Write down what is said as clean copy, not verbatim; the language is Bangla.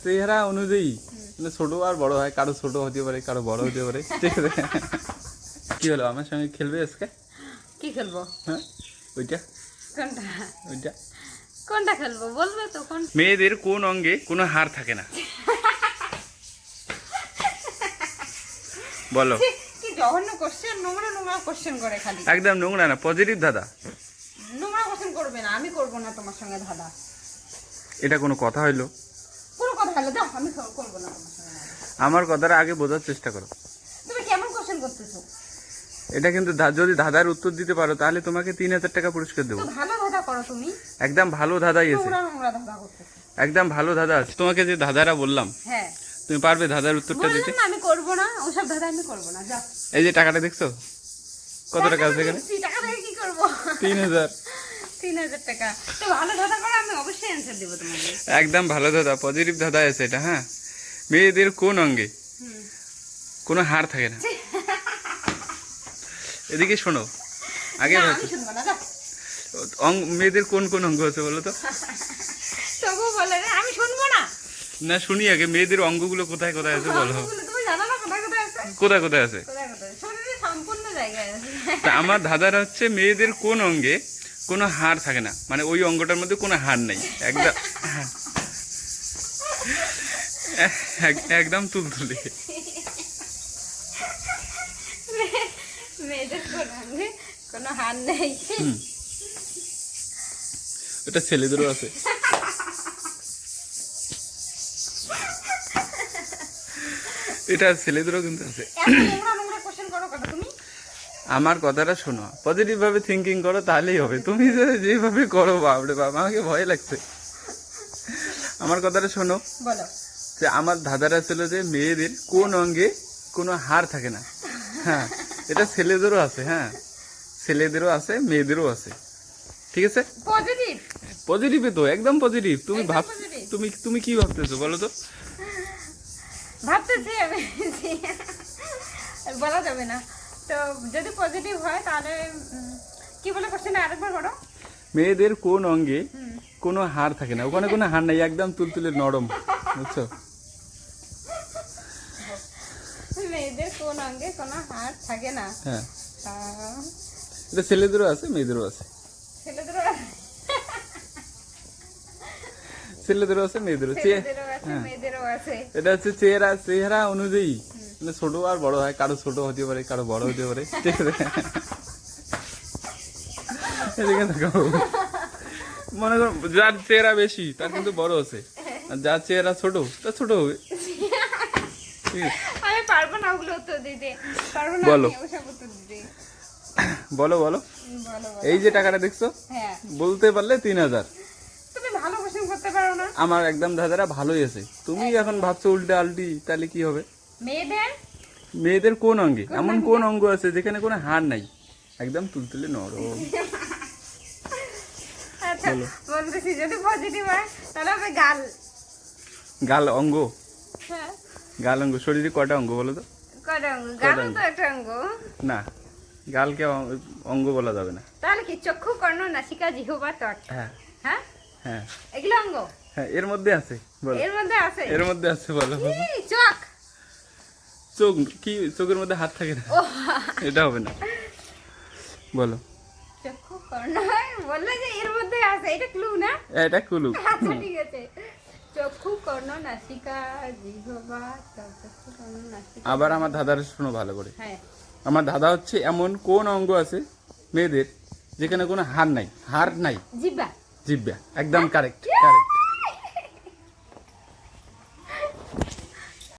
চেহারা অনুযায়ী মানে ছোট আর বড় হয়, কারো ছোট হতে পারে, কারো বড় হতে পারে, ঠিক আছে? কি হলো, আমার সঙ্গে খেলবে আজকে? কি খেলবো? হ্যাঁ, ওইটা কোনটা? ওইটা কোনটা খেলবো বলবে তো? কোন? মেয়েদের কোন অঙ্গে কোনো হাড় থাকে না? বলো। কি জঘন্য কোশ্চেন, নোংরা নোংরা কোশ্চেন করে খালি। একদম নোংরা না, পজিটিভ দাদা। নোংরা কোশ্চেন করবে না, আমি করবো না তোমার সঙ্গে দাদা। এটা কোনো কথা হইলো? কোনো কথা হলো দাও, আমি করবো না তোমার সঙ্গে দাদা। আমার কথাটা আগে বোঝার চেষ্টা করো। তুমি কেমন কোশ্চেন করতেছো? এটা কিন্তু যদি দাদার উত্তর দিতে পারো তাহলে তোমাকে 3000 টাকা পুরস্কার দেবো। তো ভালো দাদা করো তুমি। একদম ভালো দাদাই আছে, নোংরা নোংরা দাদা করতেছো। একদম ভালো দাদা আছে। তোমাকে যে দাদারা বললাম, হ্যাঁ তুমি পারবে দাদার উত্তরটা দিতে? বললাম না আমি করবো না, ওসব দাদা আমি করবো না। যাও। এই যে টাকাটা দেখছো, কত টাকা আছে এখানে? টাকা দিয়ে কি করবো? 3000। 3000 টাকা। তো ভালো দাদা করো, আমি অবশ্যই অ্যান্সার দেবো তোমাকে। একদম ভালো দাদা, পজিটিভ দাদা আছে এটা। হ্যাঁ, মেয়েদের কোন অঙ্গে কোনো হাড় থাকে না? এদিকে শোনো, আগে না, ভাবো, আমি শুনবো না, যাও। মেয়েদের কোন কোন অঙ্গ আছে বলো তো? তবু বলে রে, আমি শুনবো না। না, শুনি আগে, মেয়েদের অঙ্গগুলো কোথায় কোথায় আছে বলো। অঙ্গগুলো তুমি জানো না কোথায় কোথায় আছে? কোথায় কোথায় আছে? কোথায় কোথায়? শরীরের সম্পূর্ণ জায়গায় আছে। তা আমার দাদারা হচ্ছে মেয়েদের কোন অঙ্গে কোনো হাড় থাকে না, মানে ওই অঙ্গটার মধ্যে কোনো হাড় নেই, একদম একদম তুলতুলে। মেয়েদের কোন অঙ্গে কোনো হার নেই? এটা ছেলেদেরও আছে। এটা ছেলেদেরও কিন্তু আছে। এত নোংরা নোংরা কোশ্চেন করো কেন তুমি? আমার কথাটা শোনো, পজিটিভ ভাবে থিঙ্কিং করো, তাহলেই হবে। তুমি যেভাবে করো, বাপরে বাপ, আমাকে ভয় লাগছে। আমার কথাটা শোনো, বলো। যে আমার দাদারা ছিল যে মেয়েদের কোন অঙ্গে কোনো হাড় থাকে না। হ্যাঁ, এটা ছেলেদেরও আছে। হ্যাঁ, ছেলেদেরও আছে, মেয়েদেরও আছে, ঠিক আছে? পজিটিভ পজিটিভে তো একদম পজিটিভ। তুমি একদম ভাব, positive। তুমি কি ভাবতেছো বলো তো? ভাবতেছি আমি, বলা যাবে না। তো যদি পজিটিভ হয় তাহলে কি বলে কোশ্চেনটা আরেকবার করো। মেয়েদের কোন অঙ্গে কোনো হাড় থাকে না? ওখানে কোনো হাড় নাই, একদম তুলতুলে নরম, বুঝছো? মেয়েদের কোন অঙ্গে কোনো হাড় থাকে না? হ্যাঁ, আহ, এটা ছেলেদেরও আছে, মেয়েদেরও আছে। ছেলেদেরও ছেলেদেরও আছে, মেয়েদেরও। ছেলেদেরও আছে, হ্যাঁ, মেয়েদেরও আছে। এটা হচ্ছে চেহারা অনুযায়ী মানে ছোট আর বড় হয়, কারো ছোট হতে পারে, কারো বড় হতে পারে, ঠিক আছে? এদিকে দেখো, মনে করো যার চেহারা বেশি তার কিন্তু বড় আছে, আর যার চেহারা ছোট তার ছোট হবে, ঠিক আছে? আমি পারবো না ওগুলো উত্তর দিতে, পারবো না বলো। আমি ওসব উত্তর দিতে। বলো বলো। বলো বলো। এই যে টাকাটা দেখছো, হ্যাঁ, বলতে পারলে 3000। তুমি ভালো কোশ্চেন করতে পারো না। আমার একদম দাদারা ভালোই আছে, তুমি এখন ভাবছো উল্টে আলটি, তাহলে কি হবে? মেয়েদের কোন অঙ্গে এমন কোন অঙ্গ আছে যেখানে কোনো হাড় নাই, একদম তুলতুলে নরম? আচ্ছা বলতেছি, যদি পজিটিভ হয় তাহলে হবে গাল। গাল অঙ্গ? হ্যাঁ, গাল অঙ্গ? শরীরে কয়টা অঙ্গ বলো তো? কয়টা অঙ্গ? গাল তো একটা অঙ্গ। না, গালকে অঙ্গ বলা যাবে না। তাহলে কি চক্ষু, কর্ণ, নাসিকা, জিহ্বা, ত্বক? হ্যাঁ হ্যাঁ, হ্যাঁ এগুলো অঙ্গ হ্যাঁ, এর মধ্যে আছে, বলো। এর মধ্যে আছে? এর মধ্যে আছে, বলো বলো। এই, চোখ। চোখ কি? চোখের মধ্যে হাত থাকে না, ও, এটা হবে না, বলো। চক্ষু, কর্ণ বললে যে এর মধ্যে আছে, এটা ক্লু না? এটা কুলু। আচ্ছা ঠিক আছে, চক্ষু, কর্ণ, নাসিকা, জিহ্বা, ত্বক। চক্ষু, কর্ণ, নাসিকা। আবার আমার দাদার শোনো ভালো করে। হ্যাঁ, আমার দাদা হচ্ছে এমন কোন অঙ্গ আছে মেয়েদের যেখানে কোনো হাড় নাই? জিহ্বা। জিহ্বা, একদম কারেক্ট কারেক্ট।